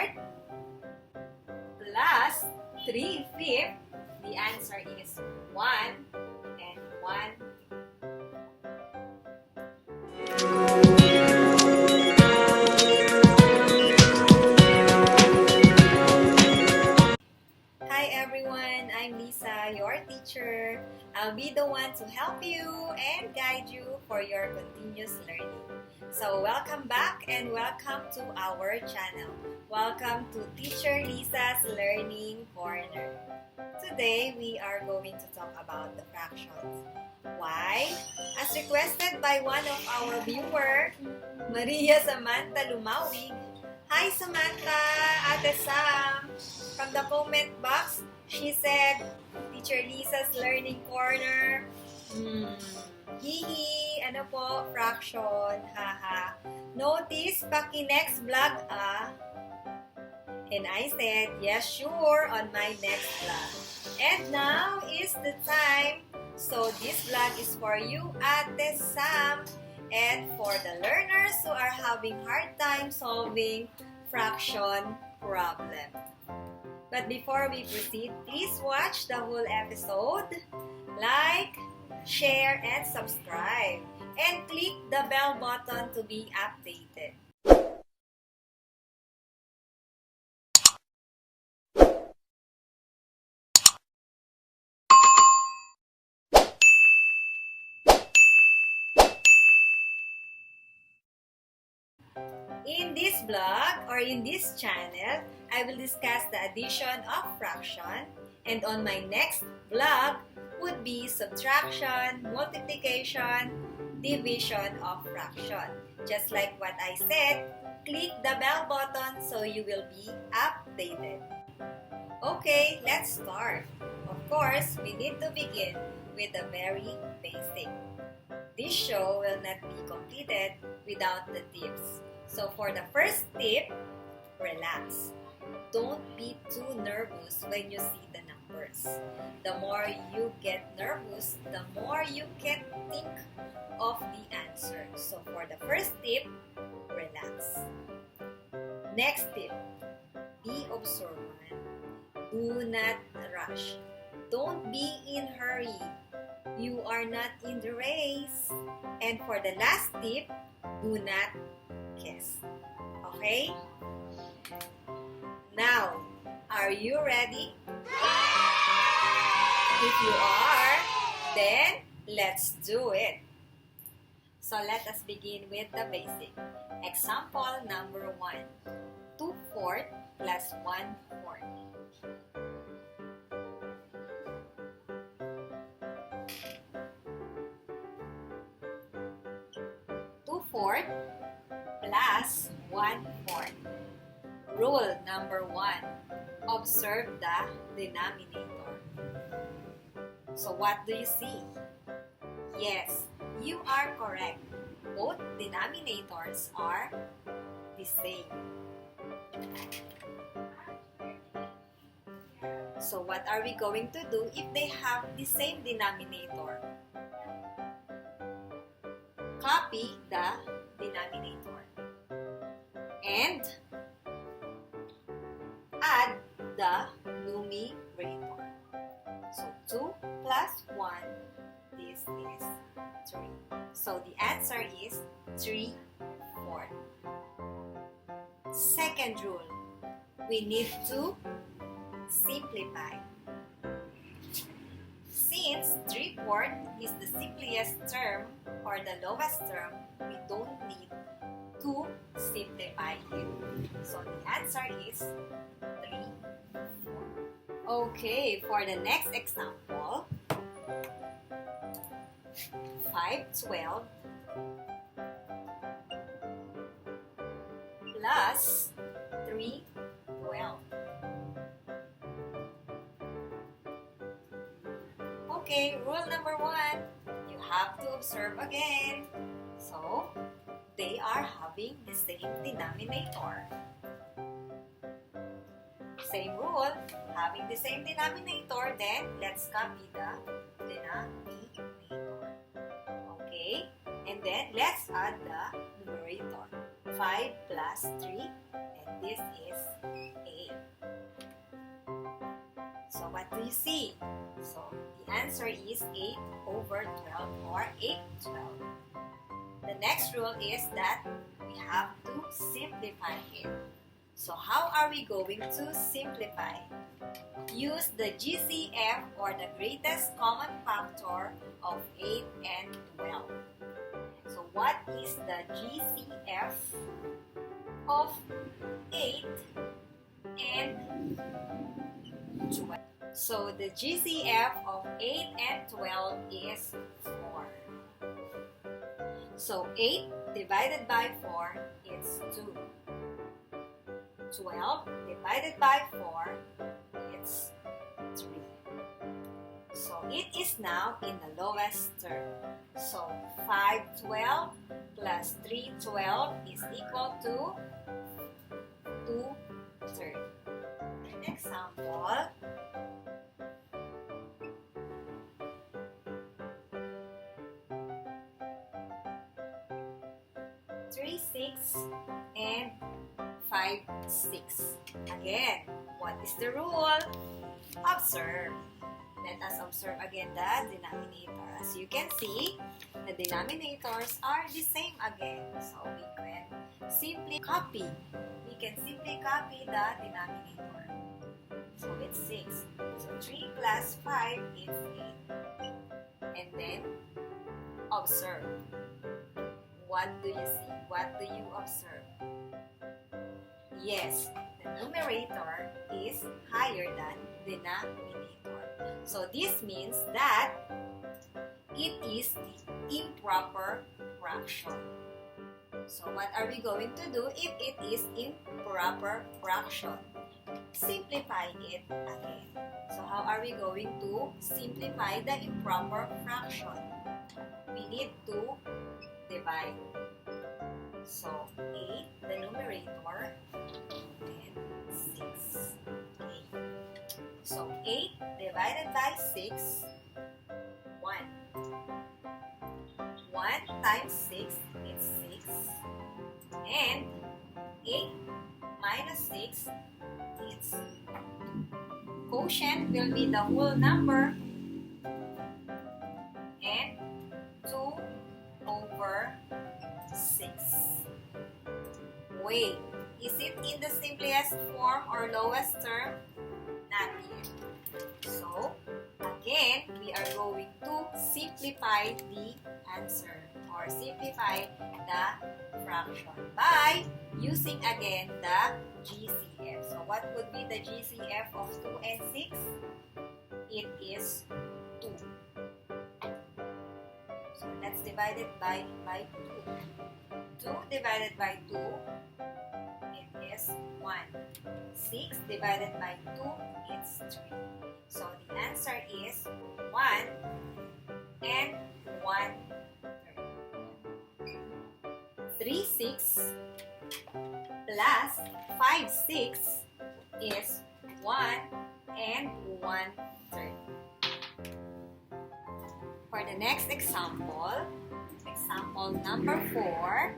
4th plus 3/5. The answer is 1 and 1. Hi everyone, I'm Lisa, your teacher. I'll be the one to help you and guide you for your continuous learning. So welcome back and welcome to our channel. Welcome to Teacher Lisa's Learning Corner. Today, we are going to talk about the fractions. Why? As requested by one of our viewers, Maria Samantha Lumawig. Hi Samantha, Ate Sam. From the comment box, she said, Teacher Lisa's Learning Corner. Hihi, ano po, fraction, haha. Notice, paki-next vlog And I said, yes, sure, on my next vlog. And now is the time. So this vlog is for you, Ate Sam, and for the learners who are having hard time solving fraction problem. But before we proceed, please watch the whole episode, like, share, and subscribe, and click the bell button to be updated. In this vlog or in this channel, I will discuss the addition of fraction, and on my next vlog would be subtraction, multiplication, division of fraction. Just like what I said, click the bell button so you will be updated. Okay, let's start. Of course, we need to begin with the very basic. This show will not be completed without the tips. So for the first tip, relax. Don't be too nervous when you see the numbers. The more you get nervous, the more you can think of the answer. So for the first tip, relax. Next tip, be observant. Do not rush. Don't be in hurry. You are not in the race. And for the last tip, do not guess. Okay? Now, are you ready? If you are, then let's do it. So let us begin with the basic. Example number 1. 2/4 plus 1/4. 2/4 plus 1/4. Rule number 1. Observe the denominator. So what do you see? Yes, you are correct. Both denominators are the same. So what are we going to do if they have the same denominator? Copy the denominator and add the numerator. So 2 plus 1, this is 3. So the answer is 3/4. Second rule, we need to simplify. Since 3/4 is the simplest term or the lowest term, we don't need to simplify it. So the answer is 3/4. Okay, for the next example, 5/12 plus 3/12. Okay, rule number 1, you have to observe again. So, they are having the same denominator. Same rule, having the same denominator, then let's copy the denominator. Okay, and then let's add the numerator. 5 plus 3, and this is 8. So what do you see? So the answer is 8 over 12 or 8/12. The next rule is that we have to simplify it. So how are we going to simplify? Use the GCF or the greatest common factor of 8 and 12. So what is the GCF of 8 and 12? So the GCF of 8 and 12 is 4. So 8 divided by 4 is 2. 12 divided by 4, it's 3. So it is now in the lowest term. So 5/12 plus 3/12 is equal to 2/3. An example, three 6 and 5 6. Again, what is the rule? Observe. Let us observe again the denominator. As you can see, the denominators are the same again. So we can simply copy. We can simply copy the denominator. So it's 6. So 3 plus 5 is 8. And then observe. What do you see? What do you observe? Yes, the numerator is higher than the denominator. So this means that it is the improper fraction. So what are we going to do if it is improper fraction? Simplify it again. So how are we going to simplify the improper fraction? We need to divide. So 8, the numerator, and 6. Okay. So 8 divided by 6, 1. 1 times 6 is 6. And 8 minus 6 is 2. Quotient will be the whole number. And 2 over 6. Wait, is it in the simplest form or lowest term? Not yet. So, again, we are going to simplify the answer or simplify the fraction by using again the GCF. So, what would be the GCF of 2 and 6? It is 2. So, let's divide it by 2. 2 divided by 2, it is 1. 6 divided by 2, it's 3. So the answer is 1 and 1/3. 3 6 plus 5 6 is 1 and 1/3. For the next example, example number 4,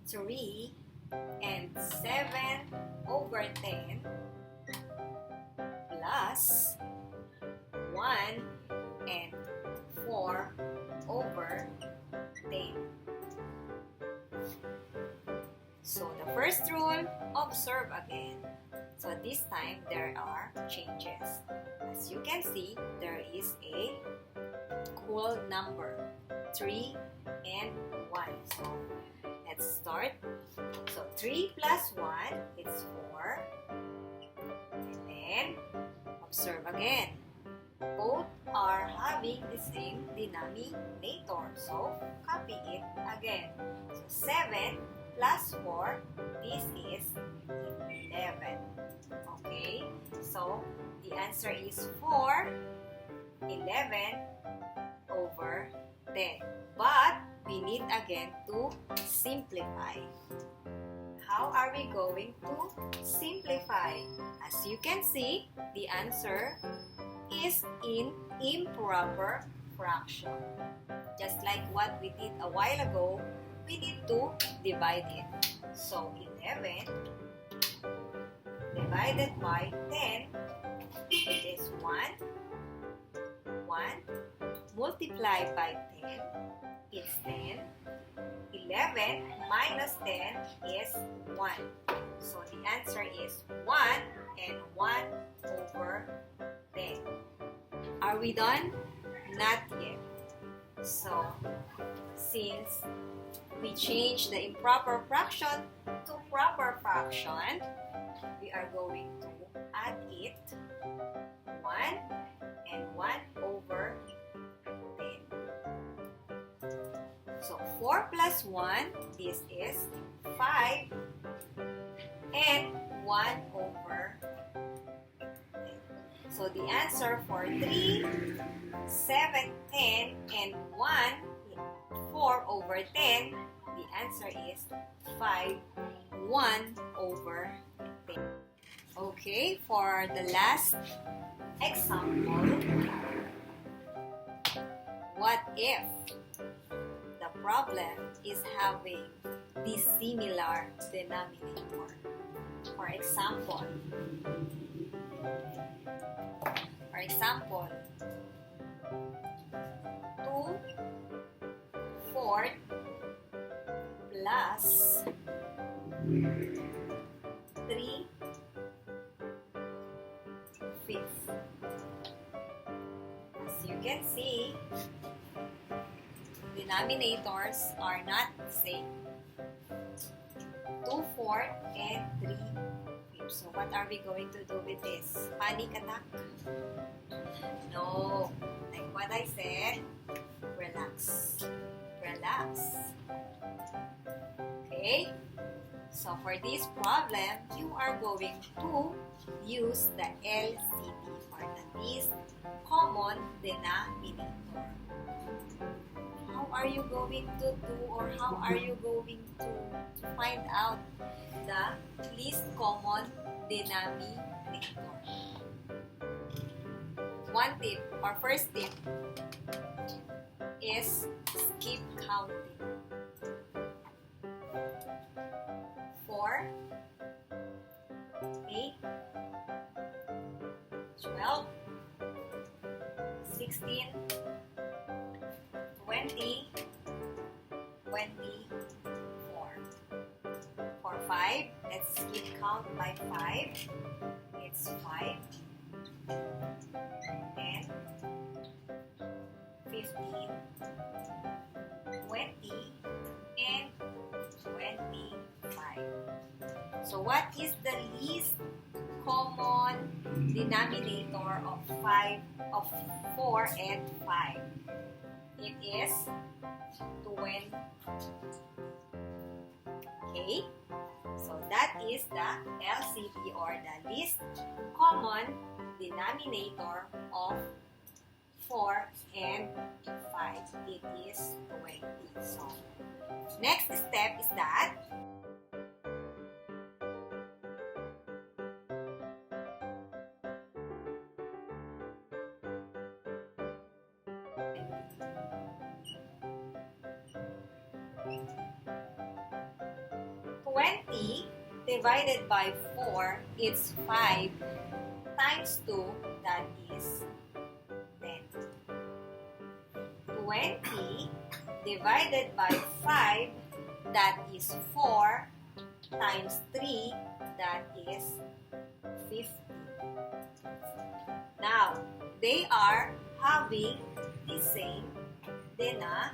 3 and 7 over 10 plus 1 and 4 over 10. So the first rule, observe again. So this time there are changes. As you can see, there is a whole number, 3 and 1. So let's start. So 3 plus 1, it's 4. And then, observe again. Both are having the same denominator. So, copy it again. So 7 plus 4, this is 11. Okay? So, the answer is 4, 11 over 10. But, we need again to simplify. How are we going to simplify? As you can see, the answer is in improper fraction. just like what we did a while ago, we need to divide it. So 11 divided by 10 is 1. 1 multiplied by 10 is 10. 11 minus 10 is 1. So the answer is 1 and 1 over 10. Are we done? Not yet. So, since we change the improper fraction to proper fraction, we are going to add it 1 and 1 over 10. So 4 plus 1, this is 5 and 1 over 10. So the answer for 3, 7, 10, and 1, 4 over 10, the answer is 5, 1 over 10. Okay, for the last example, what if the problem is having dissimilar denominator? For example, 2/4 plus 3/5. As you can see, denominators are not the same. 2/4 and 3/5. So what are we going to do with this? Panic attack? No. Like what I said, relax. Relax. Okay? So for this problem, you are going to use the LCD, or the least common denominator. How are you going to do, or how are you going to find out the least common denominator? One tip, or first tip, is skip counting. 4, 8, 12, 16, 20, 24. For 5, let's skip count by 5. It's 5, 10, 15, 20, and 25. So what is the least common denominator of 4 and 5? It is 20. Okay? So that is the LCD, or the least common denominator of 4 and 5. It is 20. So next step is that divided by 4, it's 5 times 2, that is 10. 20 divided by 5, that is 4 times 3, that is 50. Now, they are having the same denominator.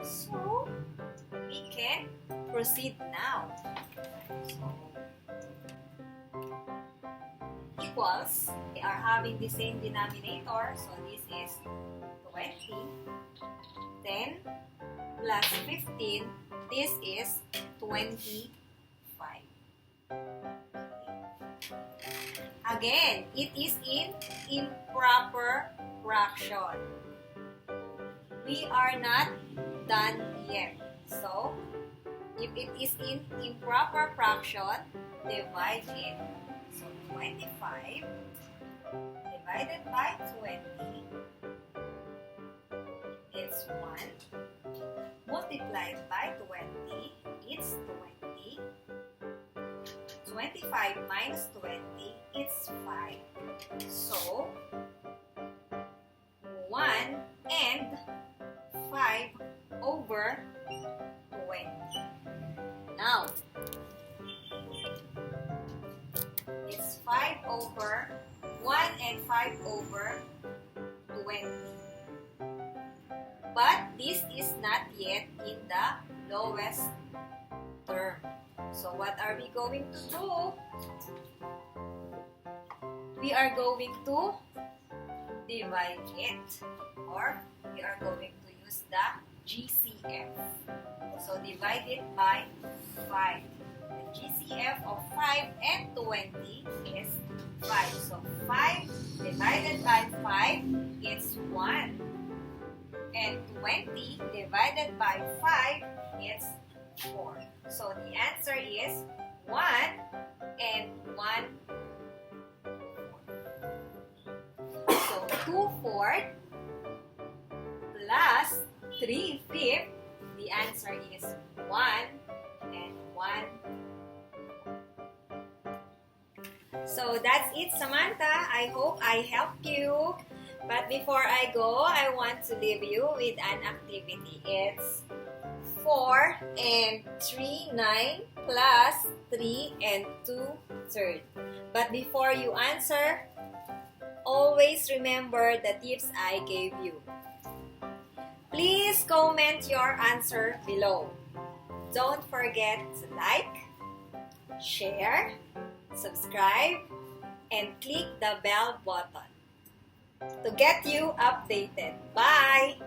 So, we can proceed now. So, equals, they are having the same denominator. So, this is 20. 10 plus 15, this is 25. Again, it is in improper fraction. We are not done yet. So, if it is in improper fraction, divide it. So, 25 divided by 20 it's 1. Multiplied by 20, it's 20. 25 minus 20, it's 5. So, 1 and 5 over 20. Now, it's 5 over 1 and 5 over 20. But this is not yet in the lowest term. So what are we going to do? We are going to divide it, or we are going to use the GCF. So divide it by 5. The GCF of 5 and 20 is 5. So 5 divided by 5, it's 1. And 20 divided by 5, it's 4. So the answer is 1 and 1. So 2/4 plus 3/5, the answer is 1 and 1. So that's it, Samantha. I hope I helped you. But before I go, I want to leave you with an activity. It's 4 and 3, 9 plus 3 and 2/3. But before you answer, always remember the tips I gave you. Please comment your answer below. Don't forget to like, share, subscribe, and click the bell button to get you updated. Bye!